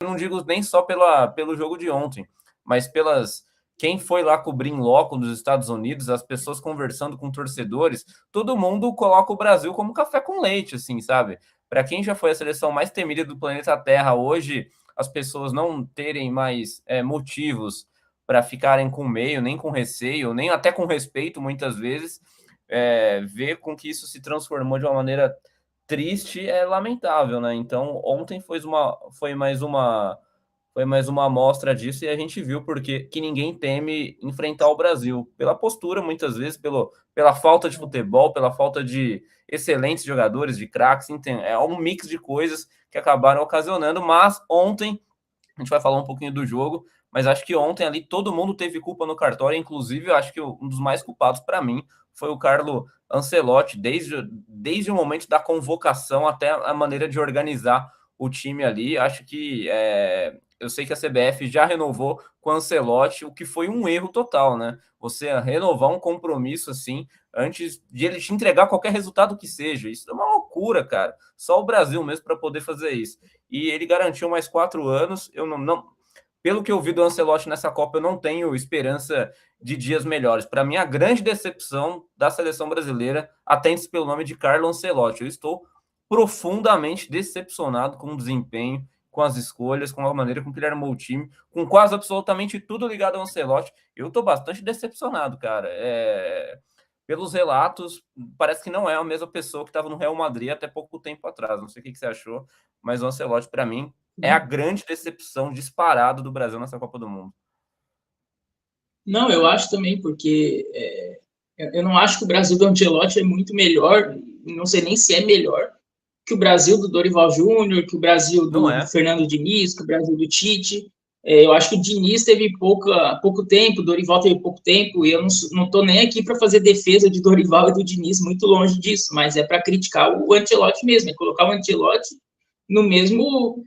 eu não digo nem só pelo jogo de ontem, mas quem foi lá cobrir em loco nos Estados Unidos, as pessoas conversando com torcedores, todo mundo coloca o Brasil como café com leite, assim, sabe? Para quem já foi a seleção mais temida do planeta Terra, hoje as pessoas não terem mais motivos para ficarem com medo, nem com receio, nem até com respeito, muitas vezes, ver com que isso se transformou de uma maneira triste é lamentável, né? Então, ontem foi mais uma amostra disso e a gente viu porque que ninguém teme enfrentar o Brasil. Pela postura, muitas vezes, pela falta de futebol, pela falta de excelentes jogadores, de craques, é um mix de coisas que acabaram ocasionando, mas ontem, a gente vai falar um pouquinho do jogo, mas acho que ontem ali todo mundo teve culpa no cartório, inclusive eu acho que um dos mais culpados para mim foi o Carlo Ancelotti, desde o momento da convocação até a maneira de organizar o time ali. Acho que eu sei que a CBF já renovou com o Ancelotti, o que foi um erro total, né? Você renovar um compromisso assim antes de ele te entregar qualquer resultado que seja. Isso é uma loucura, cara. Só o Brasil mesmo para poder fazer isso. E ele garantiu mais 4 anos. Eu não, pelo que eu vi do Ancelotti nessa Copa, eu não tenho esperança de dias melhores. Para mim, a grande decepção da seleção brasileira atende-se pelo nome de Carlo Ancelotti. Eu estou profundamente decepcionado com o desempenho, com as escolhas, com a maneira com que ele armou o time, com quase absolutamente tudo ligado ao Ancelotti. Eu estou bastante decepcionado, cara. Pelos relatos, parece que não é a mesma pessoa que estava no Real Madrid até pouco tempo atrás. Não sei o que você achou, mas o Ancelotti, para mim, é a grande decepção disparado do Brasil nessa Copa do Mundo. Não, eu acho também, porque eu não acho que o Brasil do Ancelotti é muito melhor, não sei nem se é melhor, que o Brasil do Dorival Júnior, que o Brasil Não do é? Fernando Diniz, que o Brasil do Tite. Eu acho que o Diniz teve pouco tempo, o Dorival teve pouco tempo, e eu não estou nem aqui para fazer defesa de Dorival e do Diniz, muito longe disso, mas é para criticar o Ancelotti mesmo, é colocar o Ancelotti no mesmo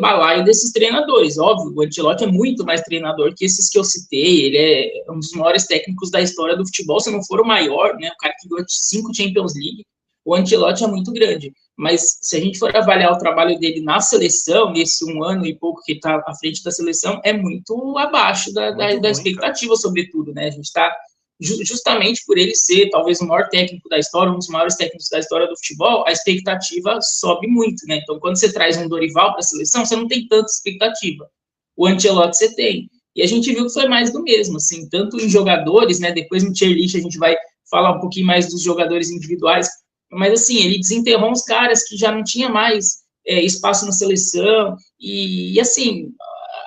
balaio desses treinadores. Óbvio, o Ancelotti é muito mais treinador que esses que eu citei, ele é um dos maiores técnicos da história do futebol, se não for o maior, né, o cara que ganhou 5 Champions League, o Ancelotti é muito grande. Mas se a gente for avaliar o trabalho dele na seleção, nesse 1 ano e pouco que está à frente da seleção, é muito abaixo Muito da ruim, cara. expectativa, sobretudo, né? A gente está justamente por ele ser talvez o maior técnico da história, um dos maiores técnicos da história do futebol, a expectativa sobe muito, né? Então, quando você traz um Dorival para a seleção, você não tem tanta expectativa. O Ancelotti você tem. E a gente viu que foi mais do mesmo, assim, tanto em jogadores, né? Depois no tier list a gente vai falar um pouquinho mais dos jogadores individuais, mas assim, ele desenterrou uns caras que já não tinha mais espaço na seleção, e assim,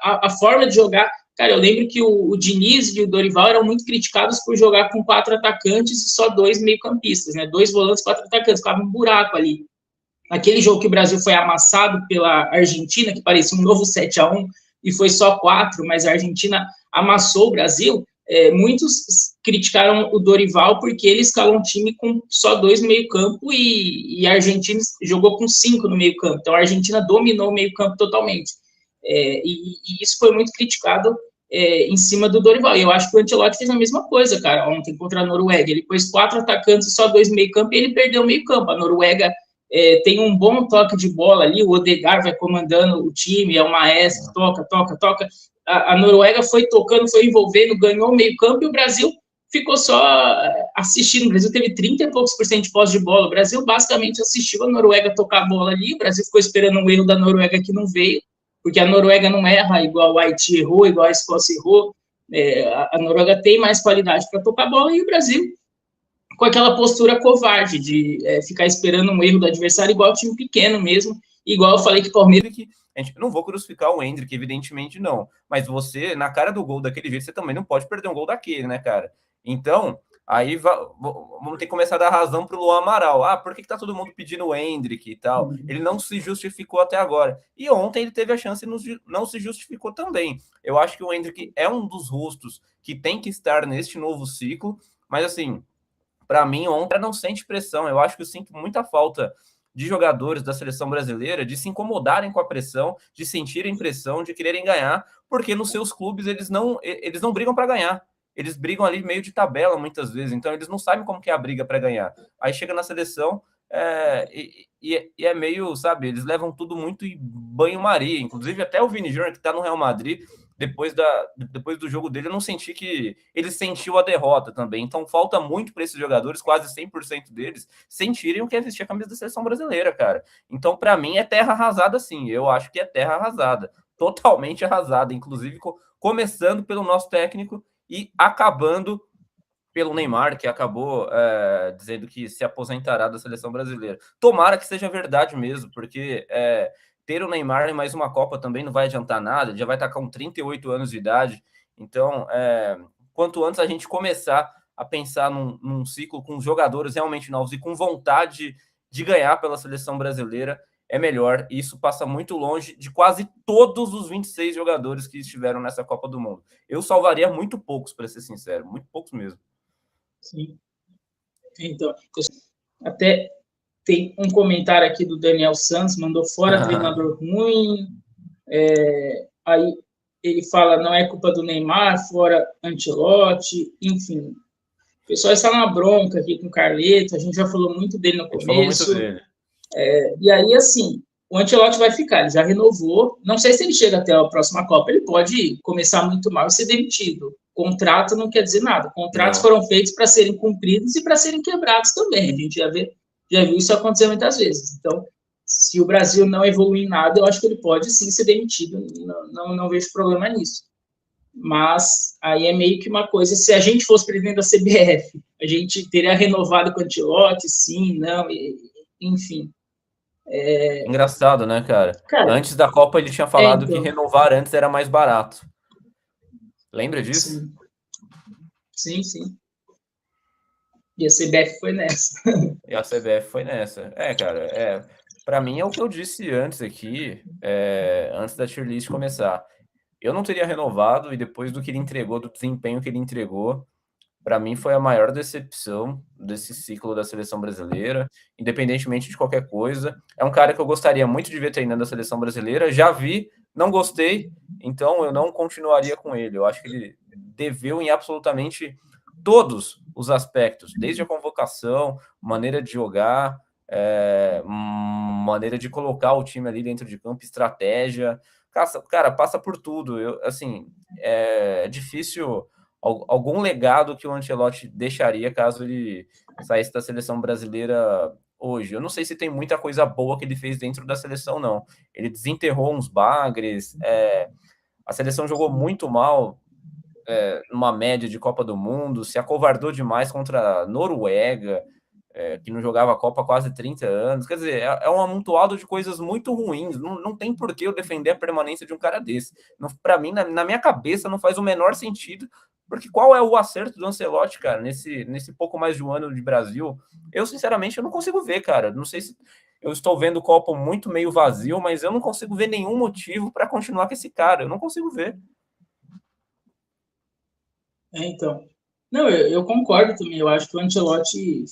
a forma de jogar. Cara, eu lembro que o Diniz e o Dorival eram muito criticados por jogar com 4 atacantes e só 2 meio-campistas, né? 2 volantes, 4 atacantes, ficava um buraco ali. Naquele jogo que o Brasil foi amassado pela Argentina, que parecia um novo 7-1 e foi só 4, mas a Argentina amassou o Brasil, muitos criticaram o Dorival porque ele escalou um time com só 2 no meio-campo e a Argentina jogou com 5 no meio-campo. Então a Argentina dominou o meio-campo totalmente. E isso foi muito criticado em cima do Dorival. E eu acho que o Ancelotti fez a mesma coisa, cara, ontem contra a Noruega. Ele pôs 4 atacantes e só 2 no meio-campo e ele perdeu o meio-campo. A Noruega tem um bom toque de bola ali, o Odegaard vai comandando o time, é o maestro, toca, toca, toca. A Noruega foi tocando, foi envolvendo, ganhou o meio-campo e o Brasil ficou só assistindo. O Brasil teve 30 e poucos por cento de posse de bola. O Brasil basicamente assistiu a Noruega tocar a bola ali. O Brasil ficou esperando um erro da Noruega que não veio, porque a Noruega não erra igual o Haiti errou, igual a Escócia errou. A Noruega tem mais qualidade para tocar a bola e o Brasil com aquela postura covarde de ficar esperando um erro do adversário, igual o time pequeno mesmo, igual eu falei que o Palmeiras. A gente não vou crucificar o Endrick, evidentemente não. Mas você, na cara do gol daquele jeito, você também não pode perder um gol daquele, né, cara? Então, aí vamos ter que começar a dar razão pro Luan Amaral. Ah, por que tá todo mundo pedindo o Endrick e tal? Ele não se justificou até agora. E ontem ele teve a chance e não se justificou também. Eu acho que o Endrick é um dos rostos que tem que estar neste novo ciclo, mas assim, para mim, ontem não sente pressão. Eu acho que eu sinto muita falta de jogadores da seleção brasileira de se incomodarem com a pressão, de sentirem pressão, de quererem ganhar, porque nos seus clubes eles não brigam para ganhar. Eles brigam ali meio de tabela muitas vezes, então eles não sabem como que é a briga para ganhar. Aí chega na seleção, E é meio, sabe, eles levam tudo muito em banho-maria. Inclusive, até o Vini Júnior, que tá no Real Madrid, depois do jogo dele, eu não senti que ele sentiu a derrota também. Então, falta muito para esses jogadores, quase 100% deles, sentirem o que é vestir a camisa da seleção brasileira, cara. Então, para mim, é terra arrasada, sim. Eu acho que é terra arrasada. Totalmente arrasada. Inclusive, começando pelo nosso técnico e acabando pelo Neymar, que acabou dizendo que se aposentará da seleção brasileira. Tomara que seja verdade mesmo, porque ter o Neymar em mais uma Copa também não vai adiantar nada, ele já vai estar com 38 anos de idade. Então, quanto antes a gente começar a pensar num ciclo com jogadores realmente novos e com vontade de ganhar pela seleção brasileira, é melhor. Isso passa muito longe de quase todos os 26 jogadores que estiveram nessa Copa do Mundo. Eu salvaria muito poucos, para ser sincero, muito poucos mesmo. Sim. Então, até tem um comentário aqui do Daniel Santos, mandou fora treinador ruim, aí ele fala, não é culpa do Neymar, fora Ancelotti, enfim. O pessoal está na bronca aqui com o Carleto, a gente já falou muito dele no começo. A gente falou muito dele. E aí, assim, o Ancelotti vai ficar, ele já renovou, não sei se ele chega até a próxima Copa, ele pode começar muito mal e ser demitido. Contrato não quer dizer nada. Contratos foram feitos para serem cumpridos e para serem quebrados também. A gente já viu isso acontecer muitas vezes. Então, se o Brasil não evoluir em nada, eu acho que ele pode sim ser demitido. Não vejo problema nisso. Mas aí é meio que uma coisa, se a gente fosse presidente da CBF, a gente teria renovado com o Ancelotti, sim, não, enfim. Engraçado, né, cara? Antes da Copa ele tinha falado então, que renovar antes era mais barato. Lembra disso? Sim. E a CBF foi nessa. Cara, para mim é o que eu disse antes aqui, antes da tier list começar. Eu não teria renovado e depois do que ele entregou, do desempenho que ele entregou, para mim foi a maior decepção desse ciclo da seleção brasileira, independentemente de qualquer coisa. É um cara que eu gostaria muito de ver treinando a seleção brasileira. Já vi, não gostei, então eu não continuaria com ele. Eu acho que ele deveu em absolutamente todos os aspectos, desde a convocação, maneira de jogar, maneira de colocar o time ali dentro de campo, estratégia. Cara, passa por tudo. É difícil algum legado que o Ancelotti deixaria caso ele saísse da seleção brasileira hoje. Eu não sei se tem muita coisa boa que ele fez dentro da seleção, não. Ele desenterrou uns bagres, a seleção jogou muito mal numa média de Copa do Mundo, se acovardou demais contra a Noruega, que não jogava a Copa há quase 30 anos. Quer dizer, é um amontoado de coisas muito ruins. Não tem por que eu defender a permanência de um cara desse. Para mim, na minha cabeça, não faz o menor sentido, porque qual é o acerto do Ancelotti, cara, nesse pouco mais de um ano de Brasil? Eu, sinceramente, eu não consigo ver, cara. Não sei se eu estou vendo o copo muito meio vazio, mas eu não consigo ver nenhum motivo para continuar com esse cara. Eu não consigo ver. Então. Não, eu concordo também. Eu acho que o Ancelotti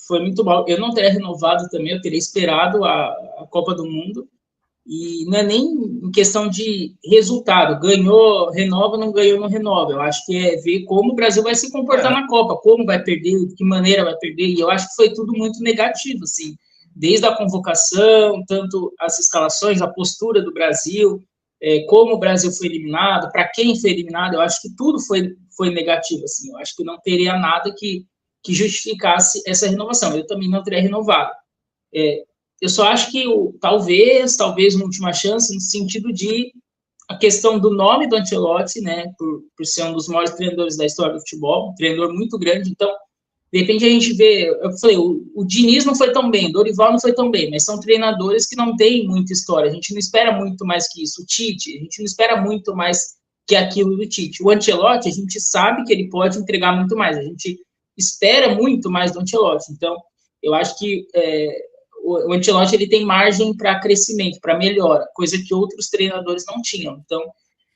foi muito mal. Eu não teria renovado também, eu teria esperado a Copa do Mundo. E não é nem em questão de resultado. Ganhou, renova, não ganhou, não renova. Eu acho que é ver como o Brasil vai se comportar na Copa, como vai perder, de que maneira vai perder. E eu acho que foi tudo muito negativo, assim. Desde a convocação, tanto as escalações, a postura do Brasil, como o Brasil foi eliminado, para quem foi eliminado, eu acho que tudo foi negativo, assim. Eu acho que não teria nada que justificasse essa renovação. Eu também não teria renovado. Eu só acho que talvez uma última chance no sentido de a questão do nome do Ancelotti, né, por ser um dos maiores treinadores da história do futebol, um treinador muito grande. Então, de repente a gente vê, eu falei, o Diniz não foi tão bem, o Dorival não foi tão bem, mas são treinadores que não têm muita história. A gente não espera muito mais que isso. O Tite, a gente não espera muito mais que aquilo do Tite. O Ancelotti, a gente sabe que ele pode entregar muito mais. A gente espera muito mais do Ancelotti. Então, eu acho que o Ancelotti ele tem margem para crescimento, para melhora, coisa que outros treinadores não tinham. Então,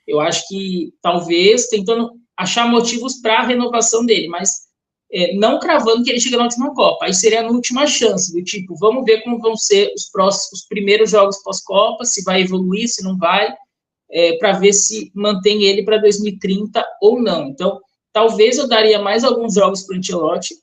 eu acho que talvez tentando achar motivos para a renovação dele, mas não cravando que ele chega na última Copa. Aí seria a última chance, do tipo, vamos ver como vão ser os primeiros jogos pós-Copa, se vai evoluir, se não vai, para ver se mantém ele para 2030 ou não. Então, talvez eu daria mais alguns jogos para o Ancelotti,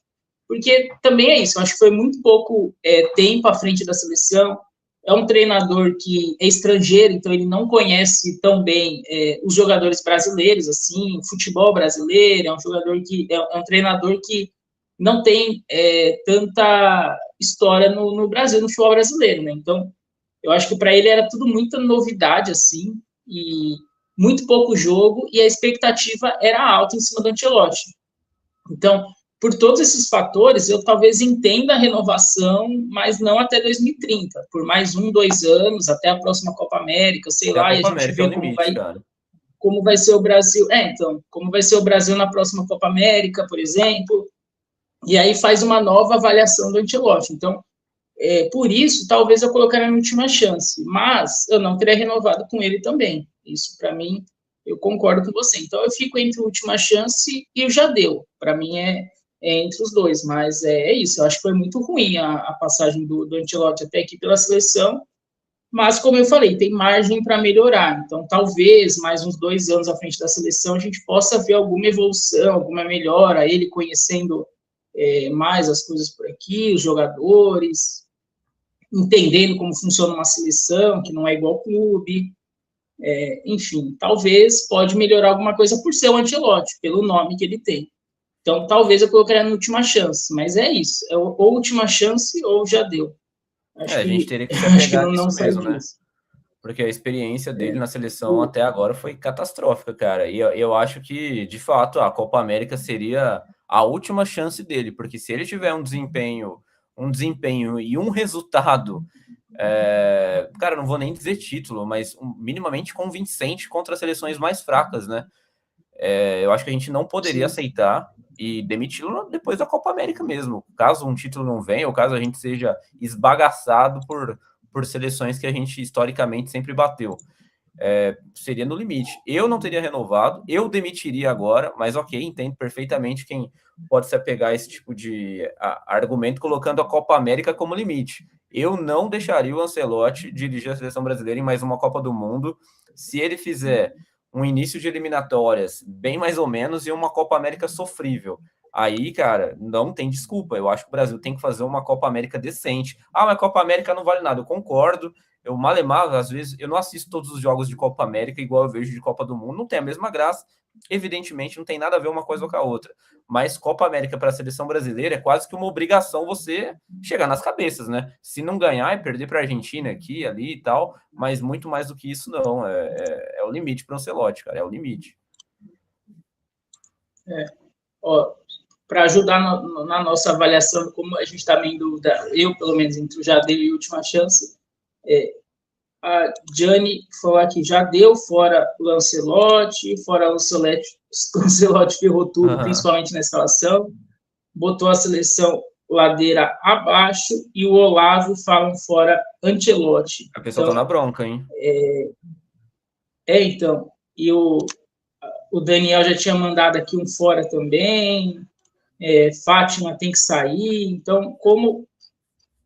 porque também é isso, eu acho que foi muito pouco tempo à frente da seleção, é um treinador que é estrangeiro, então ele não conhece tão bem os jogadores brasileiros, assim, o futebol brasileiro, é um jogador que é um treinador que não tem tanta história no Brasil, no futebol brasileiro, né? Então, eu acho que para ele era tudo muita novidade, assim, e muito pouco jogo, e a expectativa era alta em cima do Ancelotti. Então, por todos esses fatores, eu talvez entenda a renovação, mas não até 2030, por mais 1, 2 anos, até a próxima Copa América, sei É a lá, e a Copa gente América é o vê limite, cara. como vai ser o Brasil. Então, como vai ser o Brasil na próxima Copa América, por exemplo, e aí faz uma nova avaliação do Ancelotti. Então, por isso, talvez eu colocaria a última chance, mas eu não teria renovado com ele também. Isso, para mim, eu concordo com você. Então, eu fico entre a última chance e o já deu. Para mim, é entre os dois, mas é isso. Eu acho que foi muito ruim a passagem do Ancelotti até aqui pela seleção, mas, como eu falei, tem margem para melhorar. Então, talvez mais uns 2 anos à frente da seleção a gente possa ver alguma evolução, alguma melhora, ele conhecendo mais as coisas por aqui, os jogadores, entendendo como funciona uma seleção, que não é igual ao clube, enfim, talvez pode melhorar alguma coisa por ser o Ancelotti, pelo nome que ele tem. Então, talvez eu colocaria na última chance, mas é isso, ou última chance ou já deu. A gente teria que se Acho que apegar não nisso sai mesmo, né? disso. Porque a experiência dele na seleção até agora foi catastrófica, cara. E eu acho que, de fato, a Copa América seria a última chance dele, porque se ele tiver um desempenho e um resultado, cara, não vou nem dizer título, mas minimamente convincente contra as seleções mais fracas, né? Eu acho que a gente não poderia aceitar e demiti-lo depois da Copa América mesmo. Caso um título não venha, ou caso a gente seja esbagaçado por seleções que a gente historicamente sempre bateu. Seria no limite. Eu não teria renovado, eu demitiria agora, mas ok, entendo perfeitamente quem pode se apegar a esse tipo de argumento, colocando a Copa América como limite. Eu não deixaria o Ancelotti dirigir a seleção brasileira em mais uma Copa do Mundo se ele fizer um início de eliminatórias bem mais ou menos e uma Copa América sofrível. Aí, cara, não tem desculpa. Eu acho que o Brasil tem que fazer uma Copa América decente. Ah, mas Copa América não vale nada. Eu concordo. Eu malemar, às vezes, eu não assisto todos os jogos de Copa América igual eu vejo de Copa do Mundo. Não tem a mesma graça. Evidentemente, não tem nada a ver uma coisa com a outra. Mas Copa América para a seleção brasileira é quase que uma obrigação você chegar nas cabeças, né? Se não ganhar, é perder para a Argentina aqui, ali e tal. Mas muito mais do que isso, não. É o limite para o Ancelotti, cara. É o limite. Para ajudar na nossa avaliação, como a gente está meio em dúvida, eu, pelo menos, entre o já deu e a última chance, a Gianni falou aqui, já deu, fora o Lancelotti, fora o Lancelotti ferrou tudo, principalmente na escalação, botou a seleção ladeira abaixo, e o Olavo falam fora Ancelotti. A pessoa tá na bronca, hein? Então, e o Daniel já tinha mandado aqui um fora também, Fátima tem que sair, então, como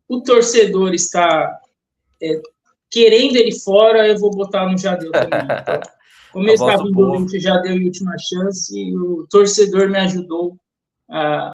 o torcedor está querendo ele fora, eu vou botar no Jadeu também. Então, como eu estava em dúvida entre Jadeu e última chance, o torcedor me ajudou a